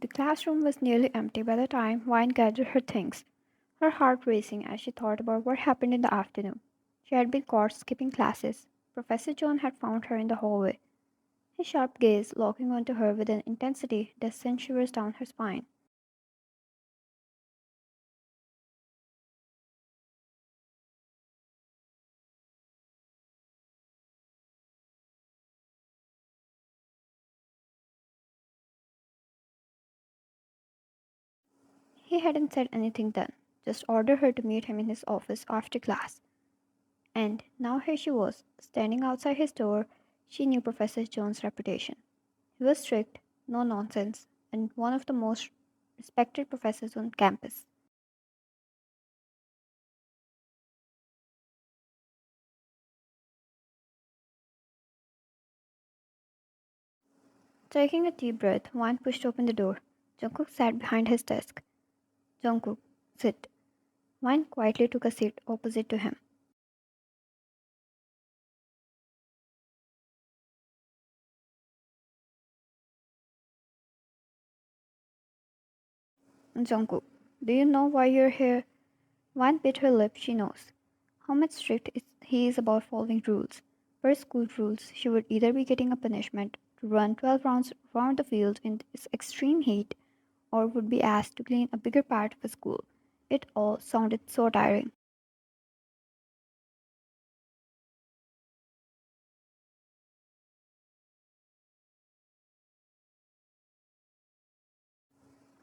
The classroom was nearly empty by the time Vine gathered her things, her heart racing as she thought about what happened in the afternoon. She had been caught skipping classes. Professor John had found her in the hallway, his sharp gaze locking onto her with an intensity that sent shivers down her spine. He hadn't said anything then, just ordered her to meet him in his office after class. And now here she was, standing outside his door. She knew Professor Jones' reputation. He was strict, no nonsense, and one of the most respected professors on campus. Taking a deep breath, Wan pushed open the door. Jungkook sat behind his desk. Jungkook, sit. Wan quietly took a seat opposite to him. Jungkook, do you know why you're here? Wan bit her lip, she knows. How much he is about following rules. Per school rules, she would either be getting a punishment to run 12 rounds around the field in this extreme heat or would be asked to clean a bigger part of the school. It all sounded so tiring.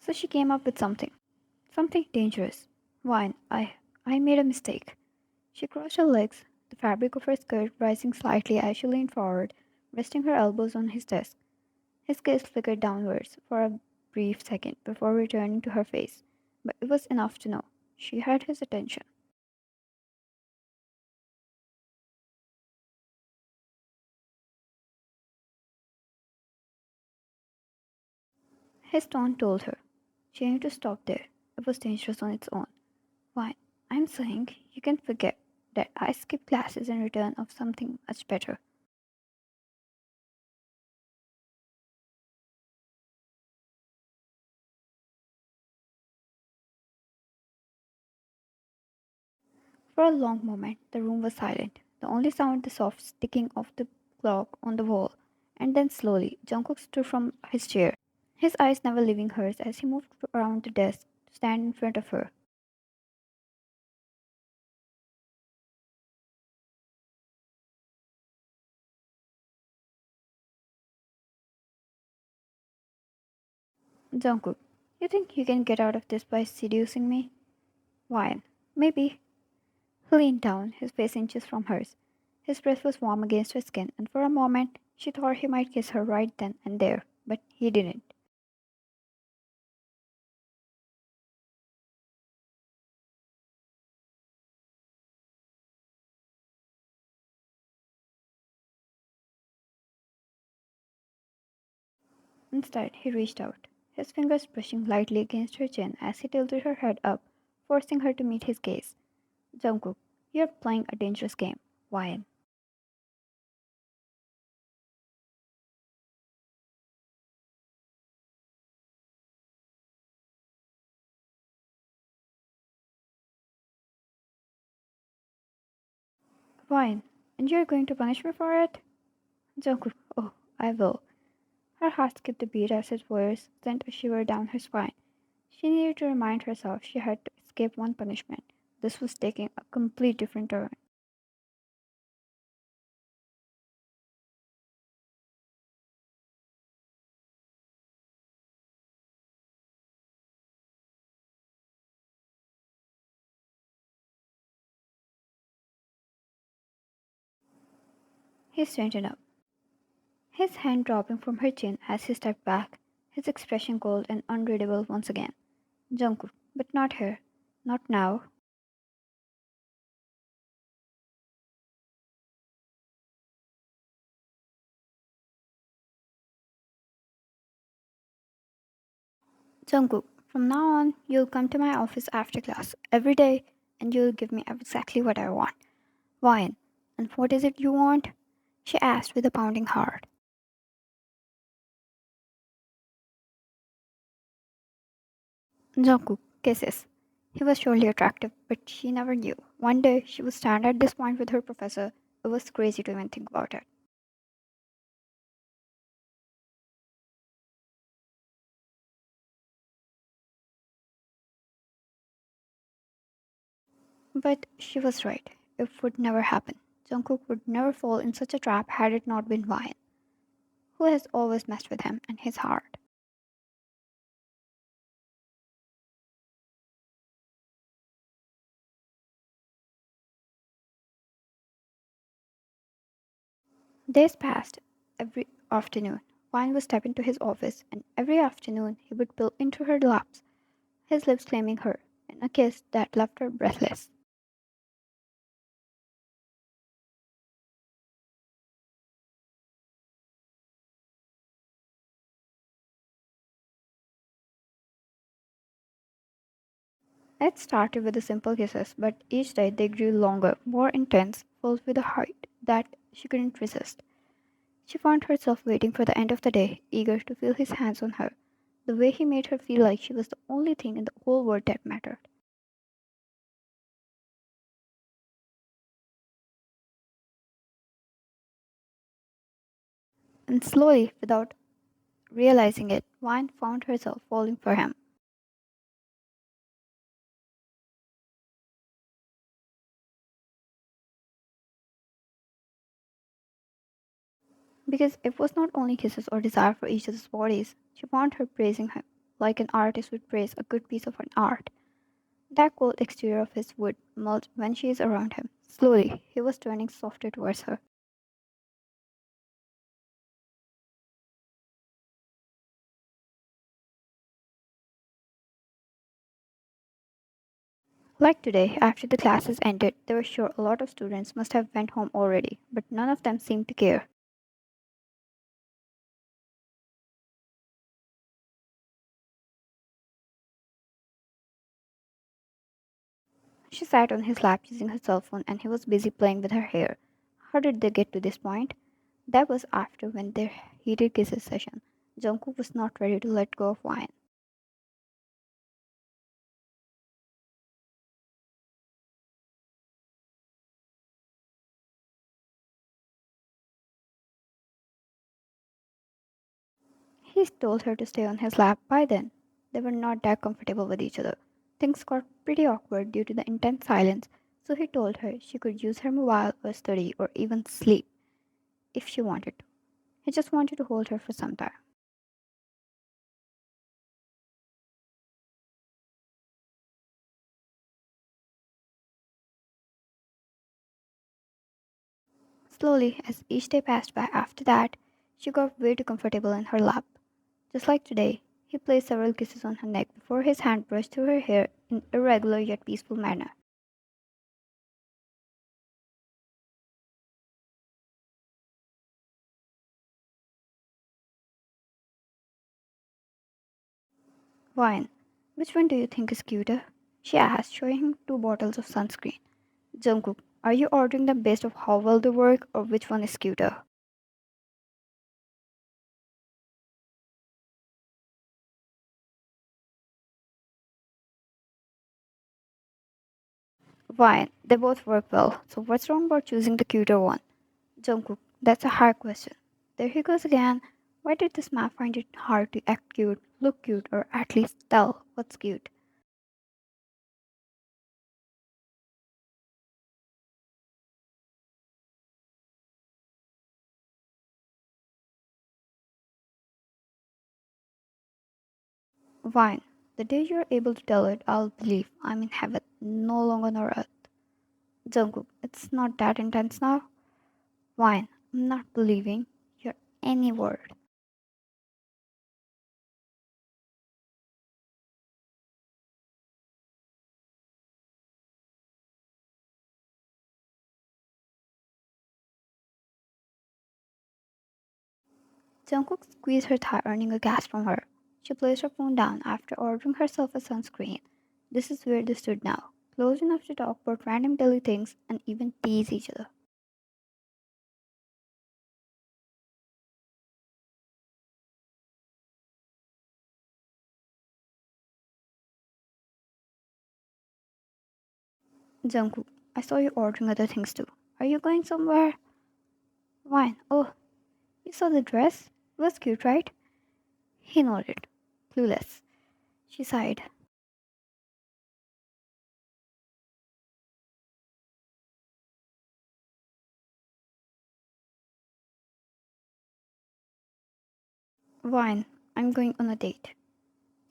So she came up with something. Something dangerous. Wine, I made a mistake. She crossed her legs, the fabric of her skirt rising slightly as she leaned forward, resting her elbows on his desk. His gaze flickered downwards for a brief second before returning to her face, but it was enough to know she had his attention. His tone told her. She needed to stop there. It was dangerous on its own. Why, I'm saying you can forget that I skipped classes in return of something much better. For a long moment, the room was silent. The only sound the soft ticking of the clock on the wall. And then slowly, Jungkook stood from his chair, his eyes never leaving hers as he moved around the desk to stand in front of her. Jungkook, you think you can get out of this by seducing me? Why? Maybe. He leaned down, his face inches from hers. His breath was warm against her skin, and for a moment she thought he might kiss her right then and there, but he didn't. Instead, he reached out, his fingers brushing lightly against her chin as he tilted her head up, forcing her to meet his gaze. Jungkook, you're playing a dangerous game. Why? Why? And you're going to punish me for it? Jungkook, oh, I will. Her heart skipped a beat as his words sent a shiver down her spine. She needed to remind herself she had to escape one punishment. This was taking a complete different turn. He straightened up, his hand dropping from her chin as he stepped back, his expression cold and unreadable once again. Jungkook, but not here. Not now. Jungkook, from now on, you'll come to my office after class every day and you'll give me exactly what I want. Wine. And what is it you want? She asked with a pounding heart. Jungkook kisses. He was surely attractive, but she never knew. One day, she would stand at this point with her professor. It was crazy to even think about it. But she was right. It would never happen. Jungkook would never fall in such a trap had it not been Ryan, who has always messed with him and his heart. Days passed. Every afternoon, Ryan would step into his office, and every afternoon he would pull into her laps, his lips claiming her, in a kiss that left her breathless. It started with the simple kisses, but each day they grew longer, more intense, filled with a heart that she couldn't resist. She found herself waiting for the end of the day, eager to feel his hands on her, the way he made her feel like she was the only thing in the whole world that mattered. And slowly, without realizing it, Vine found herself falling for him. Because it was not only kisses or desire for each other's bodies, she found her praising him, like an artist would praise a good piece of an art. That cold exterior of his would melt when she is around him. Slowly, he was turning softer towards her. Like today, after the classes ended, they were sure a lot of students must have went home already, but none of them seemed to care. She sat on his lap using her cell phone and he was busy playing with her hair. How did they get to this point? That was after when their heated kisses session. Jungkook was not ready to let go of Wine. He told her to stay on his lap. By then, they were not that comfortable with each other. Things got pretty awkward due to the intense silence, so he told her she could use her mobile or study or even sleep if she wanted to. He just wanted to hold her for some time. Slowly, as each day passed by after that, she got way too comfortable in her lap. Just like today, he placed several kisses on her neck before his hand brushed through her hair in a regular yet peaceful manner. Wine. Which one do you think is cuter? She asked, showing him two bottles of sunscreen. Jungkook, are you ordering them based on how well they work or which one is cuter? Wine. They both work well, so what's wrong about choosing the cuter one? Jungkook, that's a hard question. There he goes again. Why did this man find it hard to act cute, look cute, or at least tell what's cute? Wine. The day you're able to tell it, I'll believe I'm in heaven, no longer on earth. Jungkook, it's not that intense now. Wine. I'm not believing your any word. Jungkook squeezed her thigh, earning a gasp from her. She placed her phone down after ordering herself a sunscreen. This is where they stood now, close enough to talk about random daily things and even tease each other. Jungkook, I saw you ordering other things too. Are you going somewhere? Wine. Oh, you saw the dress? It was cute, right? He nodded, clueless. She sighed. Wine. I'm going on a date.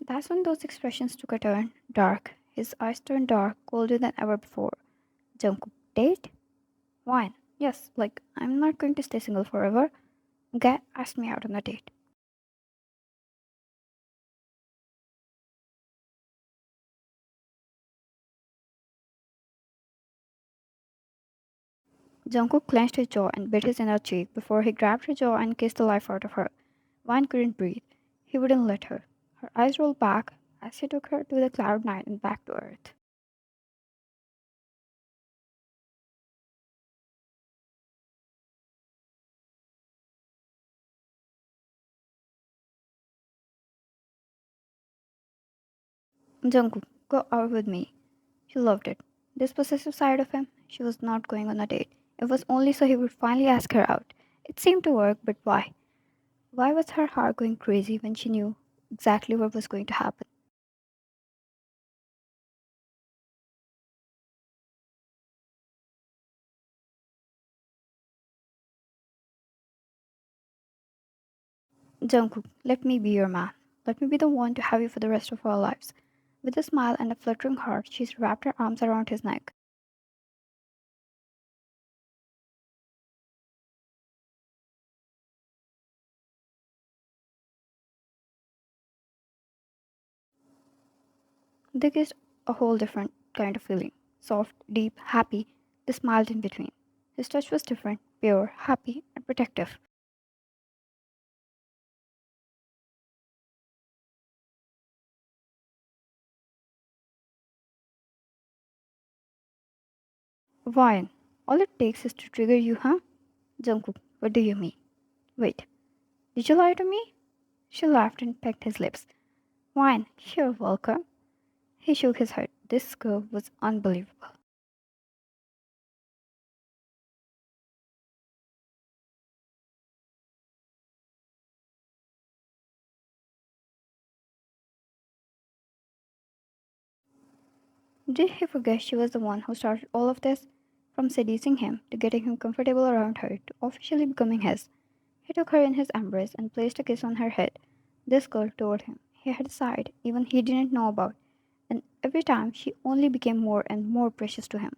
That's when those expressions took a turn, dark. His eyes turned dark, colder than ever before. Jungkook, date? Wine. Yes, like, I'm not going to stay single forever. Guy asked me out on a date. Jungkook clenched his jaw and bit his inner cheek before he grabbed her jaw and kissed the life out of her. Wine couldn't breathe. He wouldn't let her. Her eyes rolled back as he took her to the cloud nine and back to earth. Jungkook, go out with me. She loved it. This possessive side of him, she was not going on a date. It was only so he would finally ask her out. It seemed to work, but why? Why was her heart going crazy when she knew exactly what was going to happen? Jungkook, let me be your man. Let me be the one to have you for the rest of our lives. With a smile and a fluttering heart, she wrapped her arms around his neck. They kissed a whole different kind of feeling. Soft, deep, happy. They smiled in between. His touch was different, pure, happy, and protective. Wine. All it takes is to trigger you, huh? Jungkook, what do you mean? Wait, did you lie to me? She laughed and pecked his lips. Wine, you're welcome. He shook his head. This girl was unbelievable. Did he forget she was the one who started all of this? From seducing him to getting him comfortable around her to officially becoming his. He took her in his embrace and placed a kiss on her head. This girl told him he had a side even he didn't know about, and every time she only became more and more precious to him.